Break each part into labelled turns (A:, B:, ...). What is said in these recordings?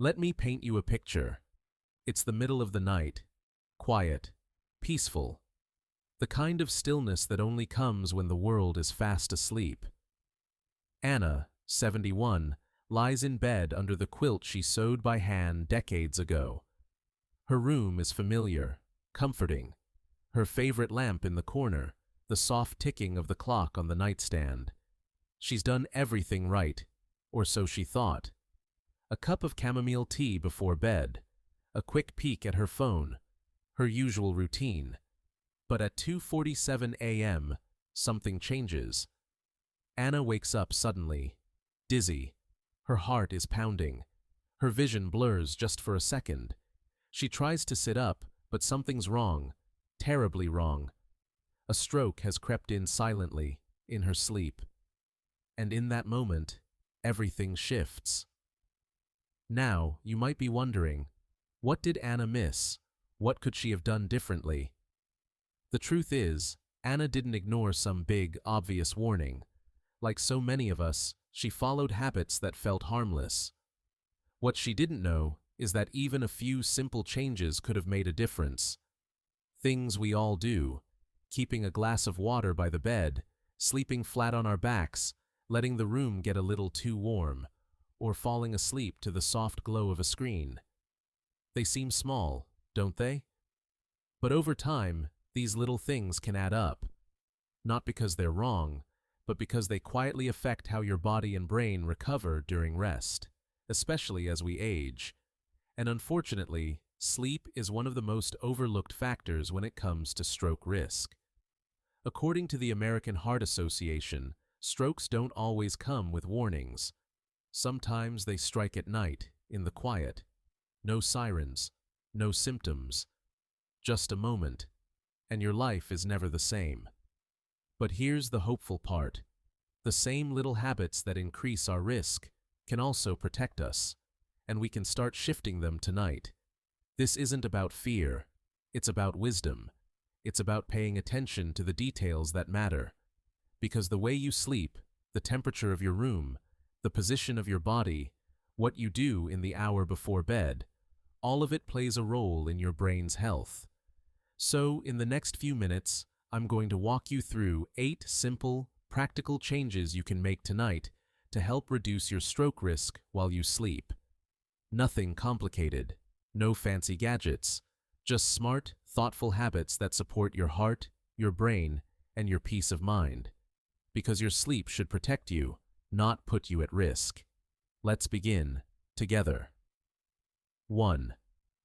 A: Let me paint you a picture. It's the middle of the night, quiet, peaceful, the kind of stillness that only comes when the world is fast asleep. Anna, 71, lies in bed under the quilt she sewed by hand decades ago. Her room is familiar, comforting. Her favorite lamp in the corner, the soft ticking of the clock on the nightstand. She's done everything right, or so she thought. A cup of chamomile tea before bed, a quick peek at her phone, her usual routine. But at 2:47 a.m., something changes. Anna wakes up suddenly, dizzy. Her heart is pounding. Her vision blurs just for a second. She tries to sit up, but something's wrong, terribly wrong. A stroke has crept in silently, in her sleep. And in that moment, everything shifts. Now, you might be wondering, what did Anna miss? What could she have done differently? The truth is, Anna didn't ignore some big, obvious warning. Like so many of us, she followed habits that felt harmless. What she didn't know is that even a few simple changes could have made a difference. Things we all do, keeping a glass of water by the bed, sleeping flat on our backs, letting the room get a little too warm, or falling asleep to the soft glow of a screen. They seem small, don't they? But over time, these little things can add up. Not because they're wrong, but because they quietly affect how your body and brain recover during rest, especially as we age. And unfortunately, sleep is one of the most overlooked factors when it comes to stroke risk. According to the American Heart Association, strokes don't always come with warnings. Sometimes they strike at night, in the quiet. No sirens, no symptoms. Just a moment, and your life is never the same. But here's the hopeful part. The same little habits that increase our risk can also protect us, and we can start shifting them tonight. This isn't about fear, it's about wisdom. It's about paying attention to the details that matter. Because the way you sleep, the temperature of your room, the position of your body, what you do in the hour before bed, all of it plays a role in your brain's health. So, in the next few minutes, I'm going to walk you through 8 simple, practical changes you can make tonight to help reduce your stroke risk while you sleep. Nothing complicated, no fancy gadgets, just smart, thoughtful habits that support your heart, your brain, and your peace of mind. Because your sleep should protect you, not put you at risk. Let's begin, together. 1.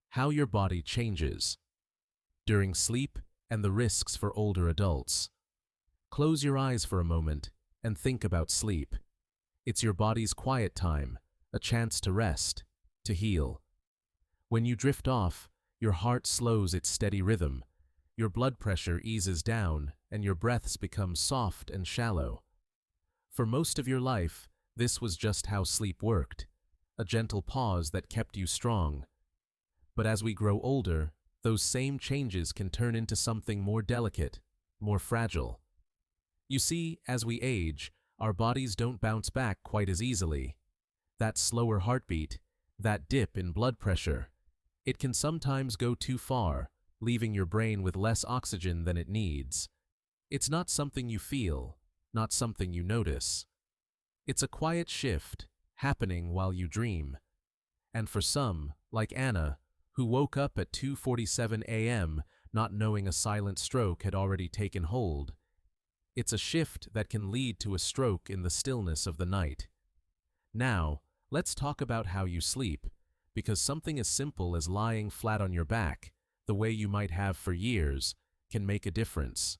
A: How your body changes. During sleep and the risks for older adults. Close your eyes for a moment and think about sleep. It's your body's quiet time, a chance to rest, to heal. When you drift off, your heart slows its steady rhythm, your blood pressure eases down, and your breaths become soft and shallow. For most of your life, this was just how sleep worked, a gentle pause that kept you strong. But as we grow older, those same changes can turn into something more delicate, more fragile. You see, as we age, our bodies don't bounce back quite as easily. That slower heartbeat, that dip in blood pressure, it can sometimes go too far, leaving your brain with less oxygen than it needs. It's not something you feel, not something you notice. It's a quiet shift, happening while you dream. And for some, like Anna, who woke up at 2:47 a.m. not knowing a silent stroke had already taken hold, it's a shift that can lead to a stroke in the stillness of the night. Now, let's talk about how you sleep, because something as simple as lying flat on your back, the way you might have for years, can make a difference.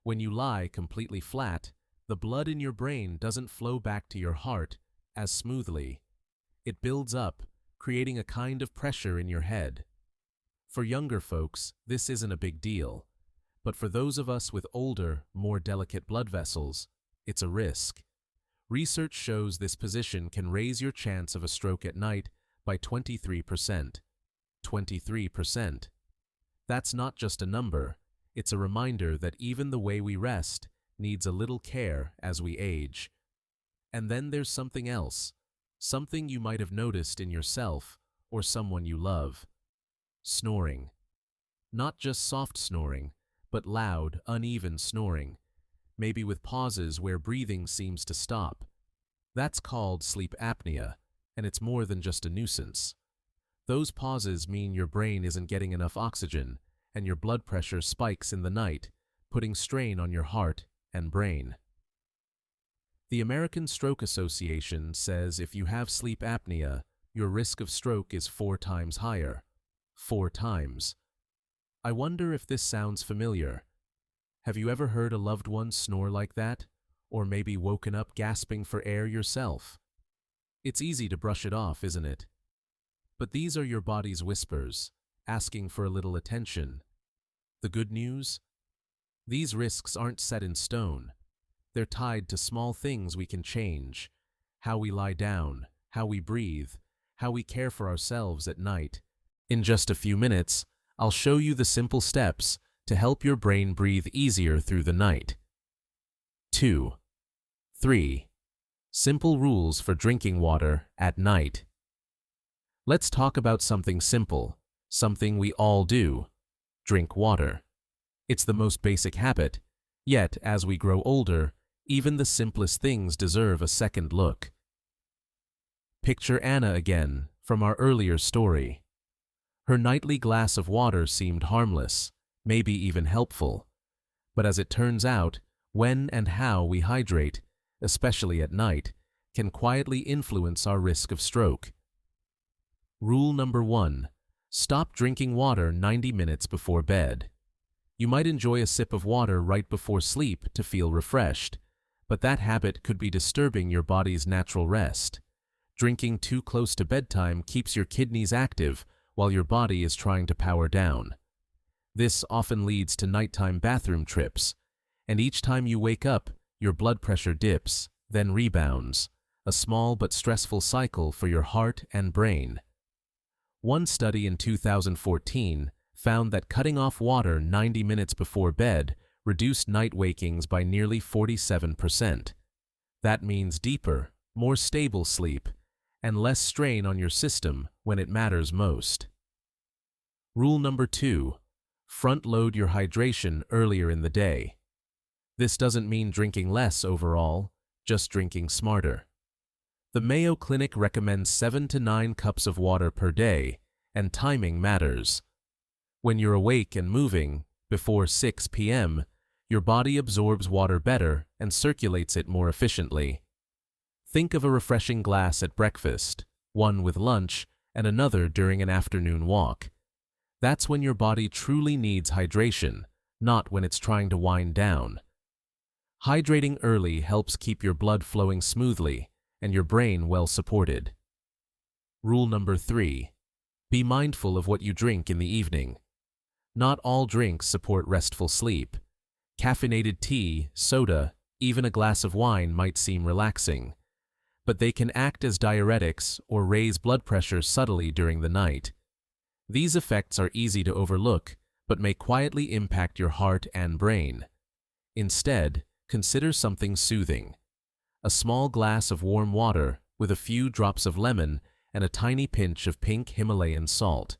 A: When you lie completely flat, the blood in your brain doesn't flow back to your heart as smoothly. It builds up, creating a kind of pressure in your head. For younger folks, this isn't a big deal. But for those of us with older, more delicate blood vessels, it's a risk. Research shows this position can raise your chance of a stroke at night by 23%. 23%. That's not just a number, it's a reminder that even the way we rest needs a little care as we age. And then there's something else, something you might have noticed in yourself or someone you love. Snoring. Not just soft snoring, but loud, uneven snoring, maybe with pauses where breathing seems to stop. That's called sleep apnea, and it's more than just a nuisance. Those pauses mean your brain isn't getting enough oxygen, and your blood pressure spikes in the night, putting strain on your heart and brain. The American Stroke Association says if you have sleep apnea, your risk of stroke is 4 times higher. 4 times. I wonder if this sounds familiar. Have you ever heard a loved one snore like that? Or maybe woken up gasping for air yourself? It's easy to brush it off, isn't it? But these are your body's whispers, asking for a little attention. The good news? These risks aren't set in stone. They're tied to small things we can change. How we lie down, how we breathe, how we care for ourselves at night. In just a few minutes, I'll show you the simple steps to help your brain breathe easier through the night. 2. 3. Simple rules for drinking water at night. Let's talk about something simple, something we all do. Drink water. It's the most basic habit, yet as we grow older, even the simplest things deserve a second look. Picture Anna again from our earlier story. Her nightly glass of water seemed harmless, maybe even helpful. But as it turns out, when and how we hydrate, especially at night, can quietly influence our risk of stroke. Rule number 1. Stop drinking water 90 minutes before bed. You might enjoy a sip of water right before sleep to feel refreshed, but that habit could be disturbing your body's natural rest. Drinking too close to bedtime keeps your kidneys active while your body is trying to power down. This often leads to nighttime bathroom trips, and each time you wake up, your blood pressure dips, then rebounds, a small but stressful cycle for your heart and brain. One study in 2014 found that cutting off water 90 minutes before bed reduced night wakings by nearly 47%. That means deeper, more stable sleep, and less strain on your system when it matters most. Rule number 2. Front-load your hydration earlier in the day. This doesn't mean drinking less overall, just drinking smarter. The Mayo Clinic recommends 7 to 9 cups of water per day, and timing matters. When you're awake and moving, before 6 p.m., your body absorbs water better and circulates it more efficiently. Think of a refreshing glass at breakfast, one with lunch, and another during an afternoon walk. That's when your body truly needs hydration, not when it's trying to wind down. Hydrating early helps keep your blood flowing smoothly and your brain well supported. Rule number 3. Be mindful of what you drink in the evening. Not all drinks support restful sleep. Caffeinated tea, soda, even a glass of wine might seem relaxing, but they can act as diuretics or raise blood pressure subtly during the night. These effects are easy to overlook, but may quietly impact your heart and brain. Instead, consider something soothing. A small glass of warm water with a few drops of lemon and a tiny pinch of pink Himalayan salt.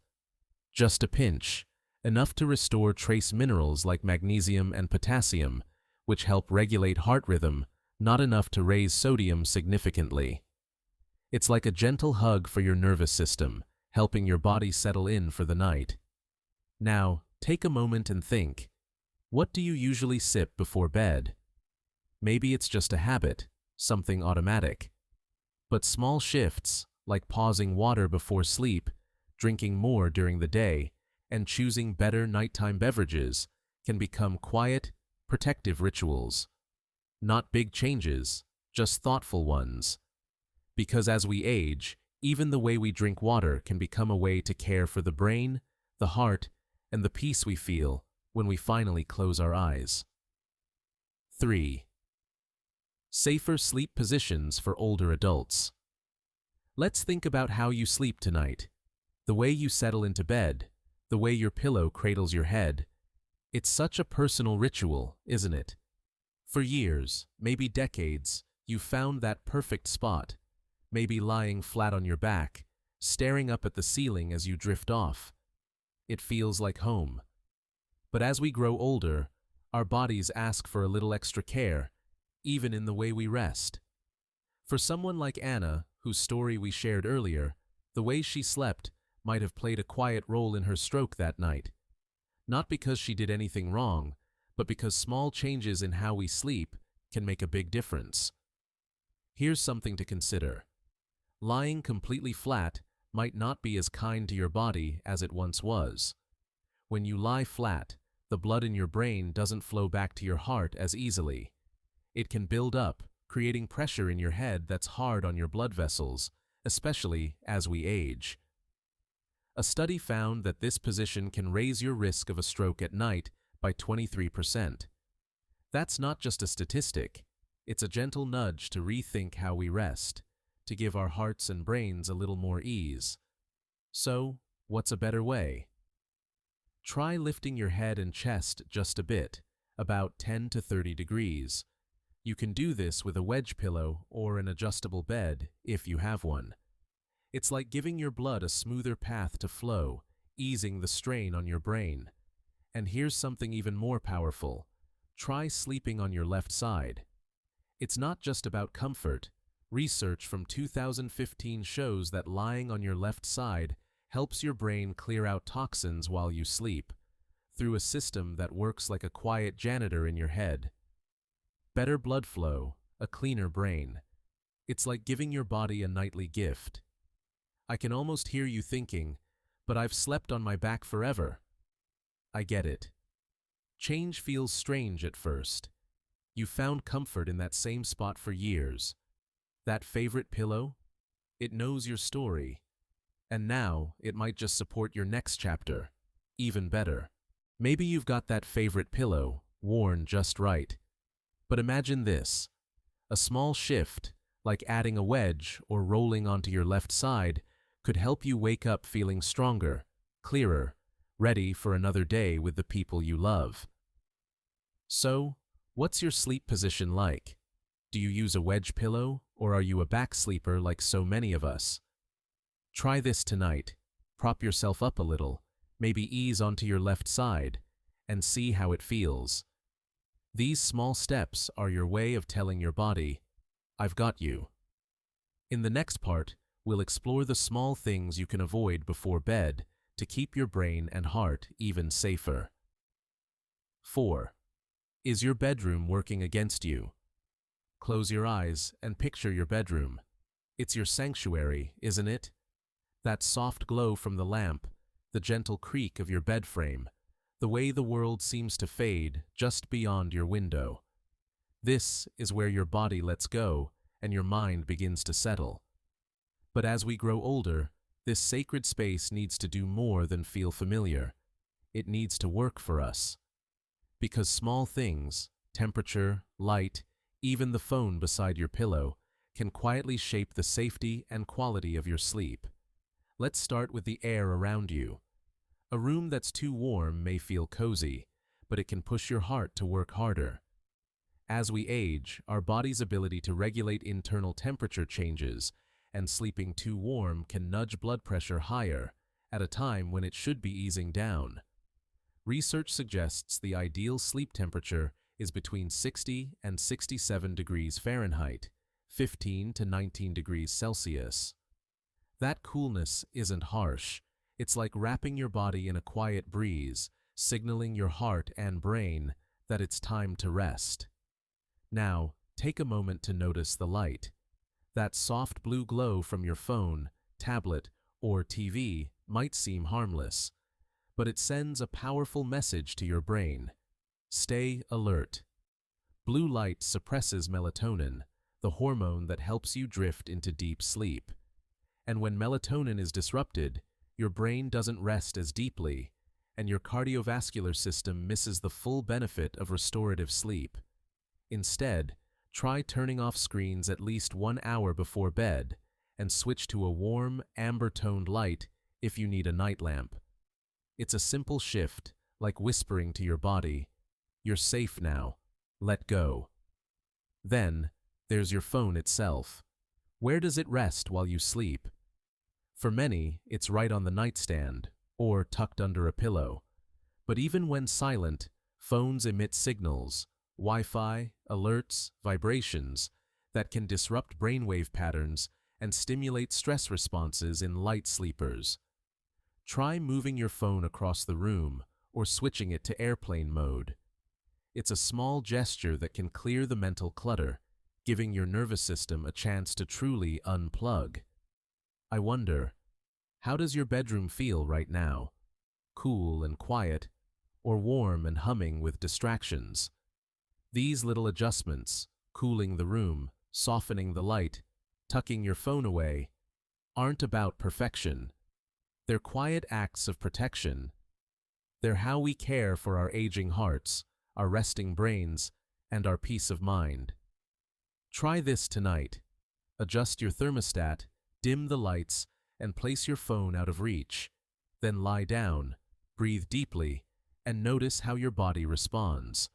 A: Just a pinch, enough to restore trace minerals like magnesium and potassium, which help regulate heart rhythm, not enough to raise sodium significantly. It's like a gentle hug for your nervous system, helping your body settle in for the night. Now, take a moment and think. What do you usually sip before bed? Maybe it's just a habit, something automatic. But small shifts, like pausing water before sleep, drinking more during the day, and choosing better nighttime beverages, can become quiet, protective rituals. Not big changes, just thoughtful ones. Because as we age, even the way we drink water can become a way to care for the brain, the heart, and the peace we feel when we finally close our eyes. 3. Safer sleep positions for older adults. Let's think about how you sleep tonight. The way you settle into bed, the way your pillow cradles your head. It's such a personal ritual, isn't it? For years, maybe decades, you've found that perfect spot. Maybe lying flat on your back, staring up at the ceiling as you drift off. It feels like home. But as we grow older, our bodies ask for a little extra care, even in the way we rest. For someone like Anna, whose story we shared earlier, the way she slept might have played a quiet role in her stroke that night. Not because she did anything wrong, but because small changes in how we sleep can make a big difference. Here's something to consider. Lying completely flat might not be as kind to your body as it once was. When you lie flat, the blood in your brain doesn't flow back to your heart as easily. It can build up, creating pressure in your head that's hard on your blood vessels, especially as we age. A study found that this position can raise your risk of a stroke at night by 23%. That's not just a statistic, it's a gentle nudge to rethink how we rest, to give our hearts and brains a little more ease. So, what's a better way? Try lifting your head and chest just a bit, about 10 to 30 degrees. You can do this with a wedge pillow or an adjustable bed if you have one. It's like giving your blood a smoother path to flow, easing the strain on your brain. And here's something even more powerful. Try sleeping on your left side. It's not just about comfort. Research from 2015 shows that lying on your left side helps your brain clear out toxins while you sleep, through a system that works like a quiet janitor in your head. Better blood flow, a cleaner brain. It's like giving your body a nightly gift. I can almost hear you thinking, but I've slept on my back forever. I get it. Change feels strange at first. You found comfort in that same spot for years. That favorite pillow? It knows your story. And now, it might just support your next chapter. Even better. Maybe you've got that favorite pillow, worn just right. But imagine this. A small shift, like adding a wedge or rolling onto your left side, could help you wake up feeling stronger, clearer, ready for another day with the people you love. So, what's your sleep position like? Do you use a wedge pillow, or are you a back sleeper like so many of us? Try this tonight. Prop yourself up a little, maybe ease onto your left side, and see how it feels. These small steps are your way of telling your body, I've got you. In the next part, we'll explore the small things you can avoid before bed to keep your brain and heart even safer. 4. Is your bedroom working against you? Close your eyes and picture your bedroom. It's your sanctuary, isn't it? That soft glow from the lamp, the gentle creak of your bed frame, the way the world seems to fade just beyond your window. This is where your body lets go and your mind begins to settle. But as we grow older, this sacred space needs to do more than feel familiar. It needs to work for us. Because small things, temperature, light, even the phone beside your pillow, can quietly shape the safety and quality of your sleep. Let's start with the air around you. A room that's too warm may feel cozy, but it can push your heart to work harder. As we age, our body's ability to regulate internal temperature changes, and sleeping too warm can nudge blood pressure higher at a time when it should be easing down. Research suggests the ideal sleep temperature is between 60 and 67 degrees Fahrenheit, 15 to 19 degrees Celsius. That coolness isn't harsh. It's like wrapping your body in a quiet breeze, signaling your heart and brain that it's time to rest. Now, take a moment to notice the light. That soft blue glow from your phone, tablet, or TV might seem harmless, but it sends a powerful message to your brain. Stay alert. Blue light suppresses melatonin, the hormone that helps you drift into deep sleep. And when melatonin is disrupted, your brain doesn't rest as deeply, and your cardiovascular system misses the full benefit of restorative sleep. Instead, try turning off screens at least 1 hour before bed and switch to a warm, amber-toned light if you need a night lamp. It's a simple shift, like whispering to your body, "You're safe now. Let go." Then, there's your phone itself. Where does it rest while you sleep? For many, it's right on the nightstand or tucked under a pillow. But even when silent, phones emit signals, Wi-Fi, alerts, vibrations that can disrupt brainwave patterns and stimulate stress responses in light sleepers. Try moving your phone across the room or switching it to airplane mode. It's a small gesture that can clear the mental clutter, giving your nervous system a chance to truly unplug. I wonder, how does your bedroom feel right now? Cool and quiet, or warm and humming with distractions? These little adjustments, cooling the room, softening the light, tucking your phone away, aren't about perfection. They're quiet acts of protection. They're how we care for our aging hearts, our resting brains, and our peace of mind. Try this tonight. Adjust your thermostat, dim the lights, and place your phone out of reach. Then lie down, breathe deeply, and notice how your body responds.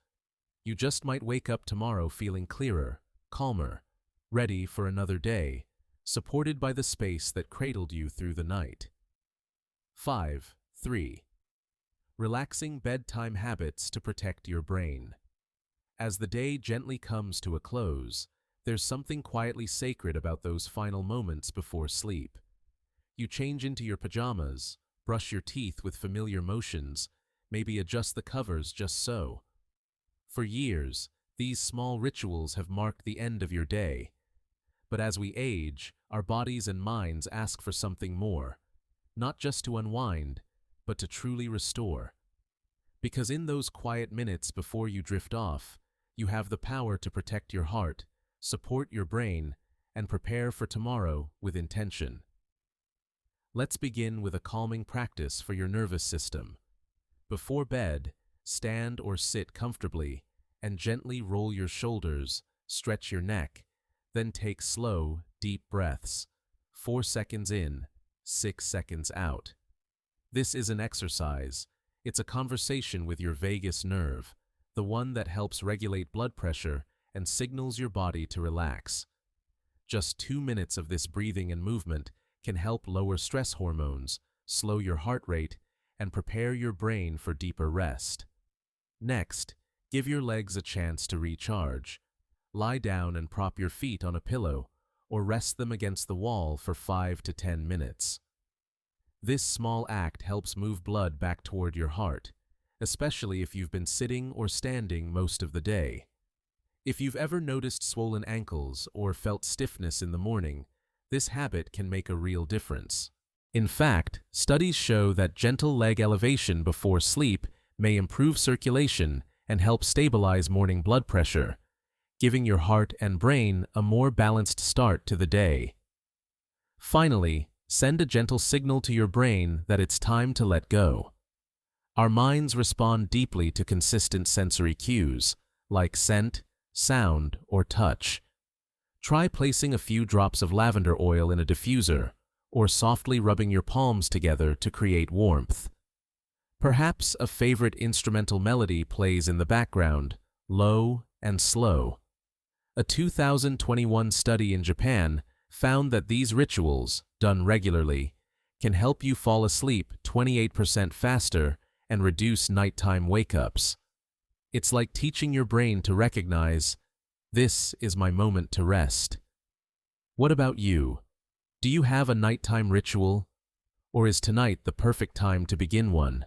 A: You just might wake up tomorrow feeling clearer, calmer, ready for another day, supported by the space that cradled you through the night. 3. Relaxing bedtime habits to protect your brain. As the day gently comes to a close, there's something quietly sacred about those final moments before sleep. You change into your pajamas, brush your teeth with familiar motions, maybe adjust the covers just so. For years, these small rituals have marked the end of your day. But as we age, our bodies and minds ask for something more, not just to unwind, but to truly restore. Because in those quiet minutes before you drift off, you have the power to protect your heart, support your brain, and prepare for tomorrow with intention. Let's begin with a calming practice for your nervous system. Before bed, stand or sit comfortably and gently roll your shoulders, stretch your neck, then take slow, deep breaths. 4 seconds in, 6 seconds out. This is an exercise. It's a conversation with your vagus nerve, the one that helps regulate blood pressure and signals your body to relax. Just 2 minutes of this breathing and movement can help lower stress hormones, slow your heart rate, and prepare your brain for deeper rest. Next, give your legs a chance to recharge. Lie down and prop your feet on a pillow or rest them against the wall for 5 to 10 minutes. This small act helps move blood back toward your heart, especially if you've been sitting or standing most of the day. If you've ever noticed swollen ankles or felt stiffness in the morning, this habit can make a real difference. In fact, studies show that gentle leg elevation before sleep may improve circulation and help stabilize morning blood pressure, giving your heart and brain a more balanced start to the day. Finally, send a gentle signal to your brain that it's time to let go. Our minds respond deeply to consistent sensory cues, like scent, sound, or touch. Try placing a few drops of lavender oil in a diffuser, or softly rubbing your palms together to create warmth. Perhaps a favorite instrumental melody plays in the background, low and slow. A 2021 study in Japan found that these rituals, done regularly, can help you fall asleep 28% faster and reduce nighttime wake-ups. It's like teaching your brain to recognize, this is my moment to rest. What about you? Do you have a nighttime ritual? Or is tonight the perfect time to begin one?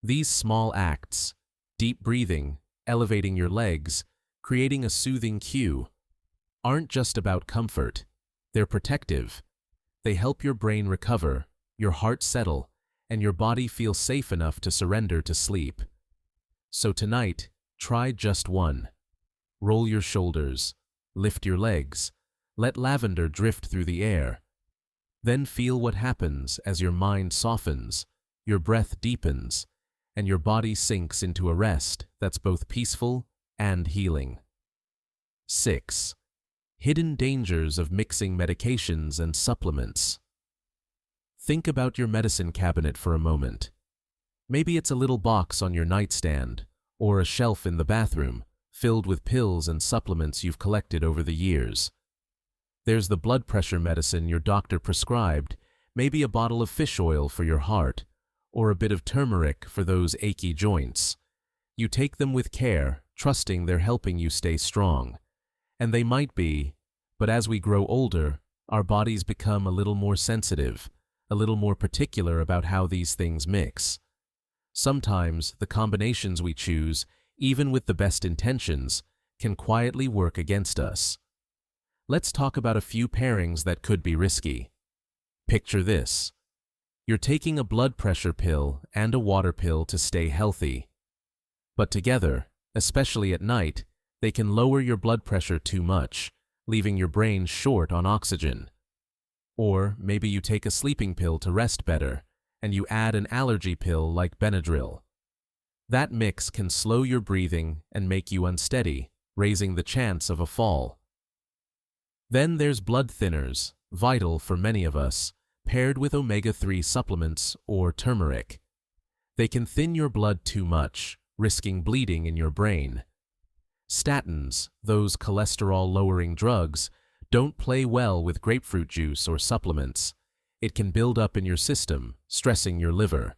A: These small acts, deep breathing, elevating your legs, creating a soothing cue, aren't just about comfort. They're protective. They help your brain recover, your heart settle, and your body feel safe enough to surrender to sleep. So tonight, try just one. Roll your shoulders, lift your legs, let lavender drift through the air. Then feel what happens as your mind softens, your breath deepens, and your body sinks into a rest that's both peaceful and healing. 6. Hidden dangers of mixing medications and supplements. Think about your medicine cabinet for a moment. Maybe it's a little box on your nightstand, or a shelf in the bathroom, filled with pills and supplements you've collected over the years. There's the blood pressure medicine your doctor prescribed, Maybe a bottle of fish oil for your heart, or a bit of turmeric for those achy joints. You take them with care, trusting they're helping you stay strong. And they might be, but as we grow older, our bodies become a little more sensitive, a little more particular about how these things mix. Sometimes the combinations we choose, even with the best intentions, can quietly work against us. Let's talk about a few pairings that could be risky. Picture this. You're taking a blood pressure pill and a water pill to stay healthy. But together, especially at night, they can lower your blood pressure too much, leaving your brain short on oxygen. Or maybe you take a sleeping pill to rest better, and you add an allergy pill like Benadryl. That mix can slow your breathing and make you unsteady, raising the chance of a fall. Then there's blood thinners, vital for many of us, paired with omega-3 supplements or turmeric. They can thin your blood too much, risking bleeding in your brain. Statins, those cholesterol-lowering drugs, don't play well with grapefruit juice or supplements. It can build up in your system, stressing your liver.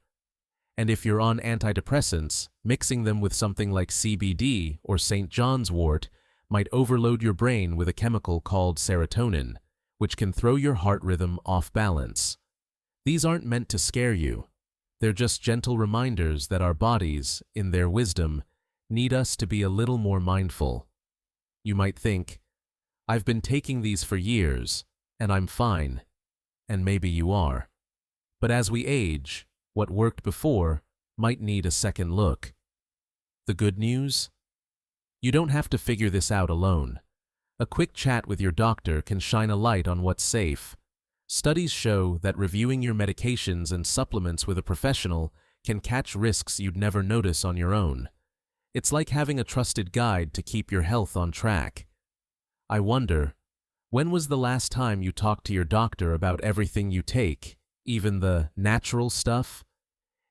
A: And if you're on antidepressants, mixing them with something like CBD or St. John's wort might overload your brain with a chemical called serotonin, which can throw your heart rhythm off balance. These aren't meant to scare you. They're just gentle reminders that our bodies, in their wisdom, need us to be a little more mindful. You might think, I've been taking these for years, and I'm fine. And maybe you are. But as we age, what worked before might need a second look. The good news? You don't have to figure this out alone. A quick chat with your doctor can shine a light on what's safe. Studies show that reviewing your medications and supplements with a professional can catch risks you'd never notice on your own. It's like having a trusted guide to keep your health on track. I wonder, when was the last time you talked to your doctor about everything you take, even the natural stuff?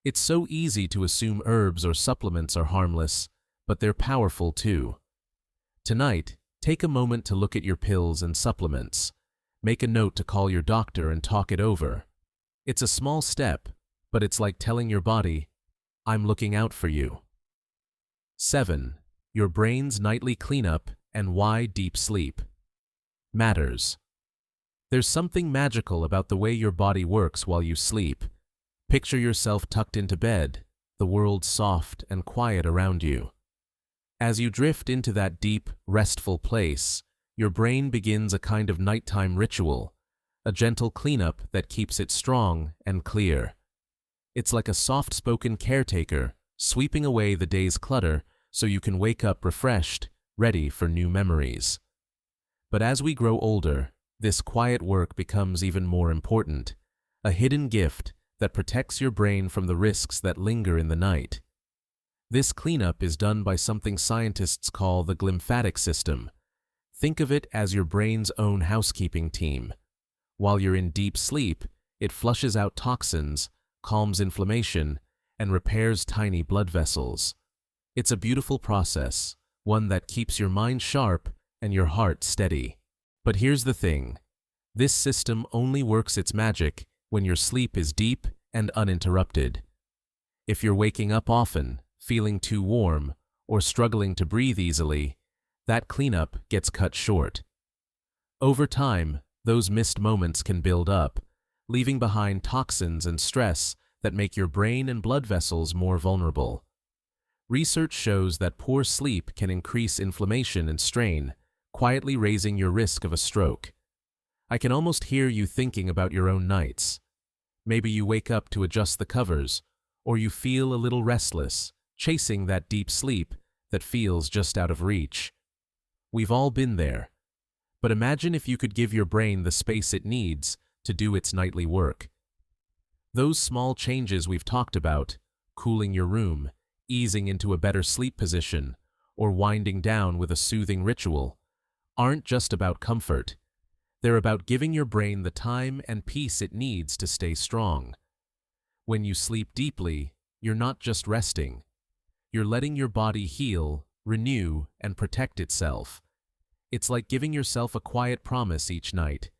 A: It's so easy to assume herbs or supplements are harmless, but they're powerful too. Tonight, take a moment to look at your pills and supplements. Make a note to call your doctor and talk it over. It's a small step, but it's like telling your body, I'm looking out for you. 7. Your brain's nightly cleanup and why deep sleep matters. There's something magical about the way your body works while you sleep. Picture yourself tucked into bed, the world soft and quiet around you. As you drift into that deep, restful place, your brain begins a kind of nighttime ritual, a gentle cleanup that keeps it strong and clear. It's like a soft-spoken caretaker, sweeping away the day's clutter so you can wake up refreshed, ready for new memories. But as we grow older, this quiet work becomes even more important, a hidden gift that protects your brain from the risks that linger in the night. This cleanup is done by something scientists call the glymphatic system. Think of it as your brain's own housekeeping team. While you're in deep sleep, it flushes out toxins, calms inflammation, and repairs tiny blood vessels. It's a beautiful process, one that keeps your mind sharp and your heart steady. But here's the thing. This system only works its magic when your sleep is deep and uninterrupted. If you're waking up often, feeling too warm, or struggling to breathe easily, that cleanup gets cut short. Over time, those missed moments can build up, leaving behind toxins and stress that make your brain and blood vessels more vulnerable. Research shows that poor sleep can increase inflammation and strain, quietly raising your risk of a stroke. I can almost hear you thinking about your own nights. Maybe you wake up to adjust the covers, or you feel a little restless, chasing that deep sleep that feels just out of reach. We've all been there. But imagine if you could give your brain the space it needs to do its nightly work. Those small changes we've talked about, cooling your room, easing into a better sleep position, or winding down with a soothing ritual, aren't just about comfort. They're about giving your brain the time and peace it needs to stay strong. When you sleep deeply, you're not just resting. You're letting your body heal, renew, and protect itself. It's like giving yourself a quiet promise each night.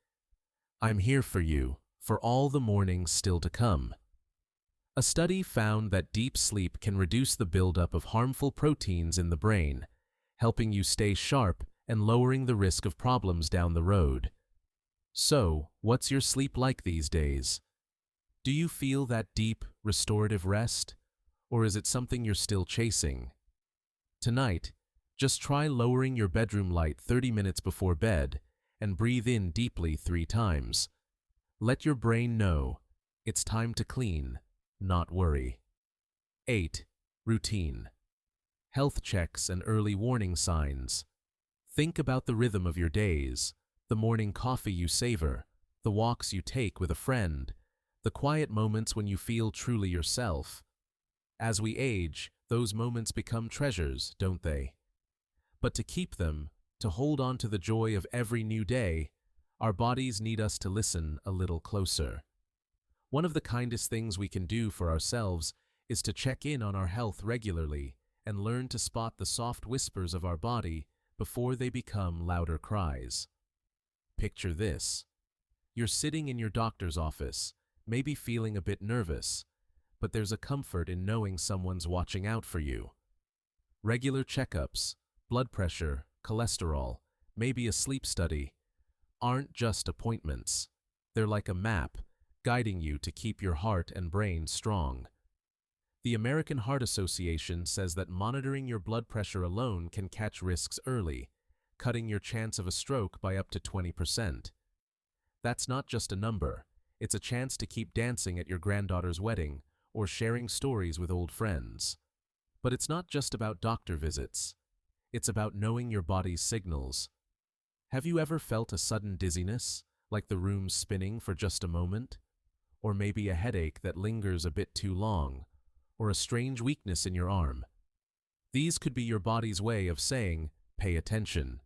A: I'm here for you, for all the mornings still to come. A study found that deep sleep can reduce the buildup of harmful proteins in the brain, helping you stay sharp and lowering the risk of problems down the road. So, what's your sleep like these days? Do you feel that deep, restorative rest? Or is it something you're still chasing? Tonight, just try lowering your bedroom light 30 minutes before bed and breathe in deeply 3 times. Let your brain know it's time to clean, not worry. 8. Routine. Health checks and early warning signs. Think about the rhythm of your days, the morning coffee you savor, the walks you take with a friend, the quiet moments when you feel truly yourself. As we age, those moments become treasures, don't they? But to keep them, to hold on to the joy of every new day, our bodies need us to listen a little closer. One of the kindest things we can do for ourselves is to check in on our health regularly and learn to spot the soft whispers of our body before they become louder cries. Picture this. You're sitting in your doctor's office, maybe feeling a bit nervous, but there's a comfort in knowing someone's watching out for you. Regular checkups, blood pressure, cholesterol, maybe a sleep study, aren't just appointments. They're like a map, guiding you to keep your heart and brain strong. The American Heart Association says that monitoring your blood pressure alone can catch risks early, cutting your chance of a stroke by up to 20%. That's not just a number, it's a chance to keep dancing at your granddaughter's wedding or sharing stories with old friends. But it's not just about doctor visits. It's about knowing your body's signals. Have you ever felt a sudden dizziness, like the room's spinning for just a moment? Or maybe a headache that lingers a bit too long? Or a strange weakness in your arm? These could be your body's way of saying, pay attention.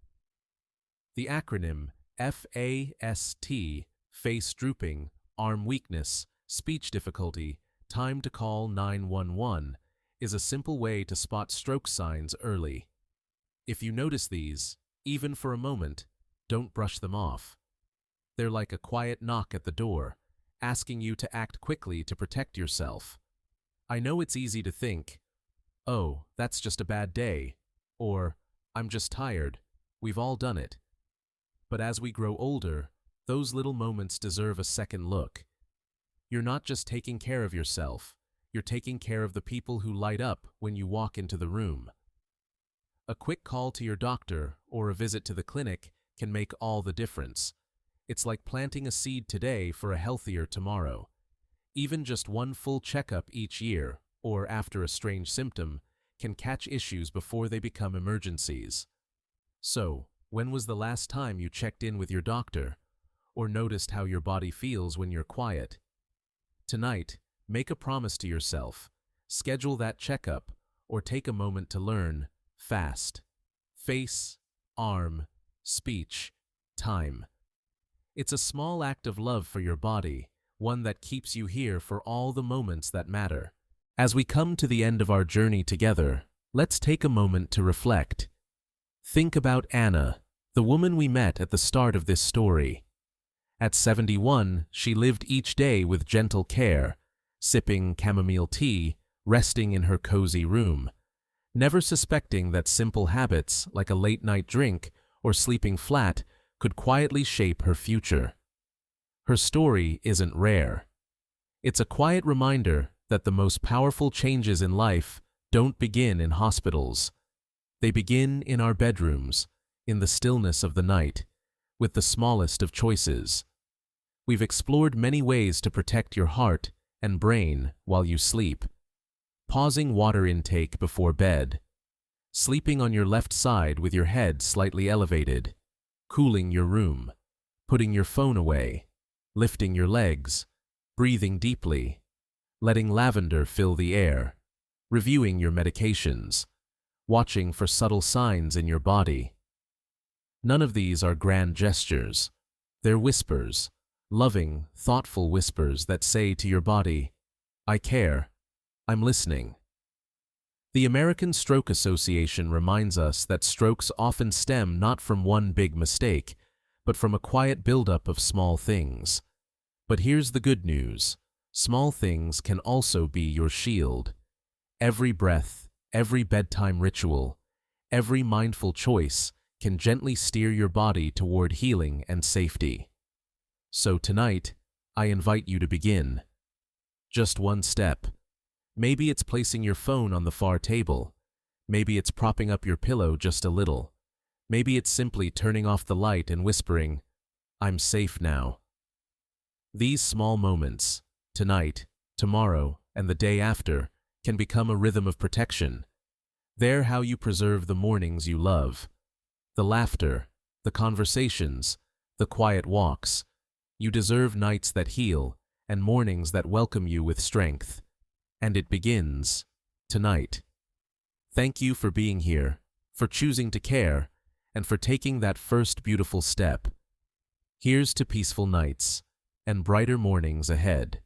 A: The acronym FAST, face drooping, arm weakness, speech difficulty, time to call 911, is a simple way to spot stroke signs early. If you notice these, even for a moment, don't brush them off. They're like a quiet knock at the door, asking you to act quickly to protect yourself. I know it's easy to think, oh, that's just a bad day, or I'm just tired. We've all done it. But as we grow older, those little moments deserve a second look. You're not just taking care of yourself, you're taking care of the people who light up when you walk into the room. A quick call to your doctor or a visit to the clinic can make all the difference. It's like planting a seed today for a healthier tomorrow. Even just one full checkup each year, or after a strange symptom, can catch issues before they become emergencies. So, when was the last time you checked in with your doctor, or noticed how your body feels when you're quiet? Tonight, make a promise to yourself. Schedule that checkup, or take a moment to learn FAST. Face, arm, speech, time. It's a small act of love for your body, one that keeps you here for all the moments that matter. As we come to the end of our journey together, let's take a moment to reflect. Think about Anna, the woman we met at the start of this story. At 71, she lived each day with gentle care, sipping chamomile tea, resting in her cozy room, never suspecting that simple habits like a late-night drink or sleeping flat could quietly shape her future. Her story isn't rare. It's a quiet reminder that the most powerful changes in life don't begin in hospitals. They begin in our bedrooms, in the stillness of the night, with the smallest of choices. We've explored many ways to protect your heart and brain while you sleep. Pausing water intake before bed, sleeping on your left side with your head slightly elevated, cooling your room, putting your phone away, lifting your legs, breathing deeply, letting lavender fill the air, reviewing your medications, watching for subtle signs in your body. None of these are grand gestures. They're whispers, loving, thoughtful whispers that say to your body, I care, I'm listening. The American Stroke Association reminds us that strokes often stem not from one big mistake, but from a quiet buildup of small things. But here's the good news. Small things can also be your shield. Every breath, every bedtime ritual, every mindful choice can gently steer your body toward healing and safety. So tonight, I invite you to begin. Just one step. Maybe it's placing your phone on the far table. Maybe it's propping up your pillow just a little. Maybe it's simply turning off the light and whispering, "I'm safe now." These small moments, tonight, tomorrow, and the day after, can become a rhythm of protection. They're how you preserve the mornings you love. The laughter, the conversations, the quiet walks. You deserve nights that heal and mornings that welcome you with strength. And it begins tonight. Thank you for being here, for choosing to care, and for taking that first beautiful step. Here's to peaceful nights and brighter mornings ahead.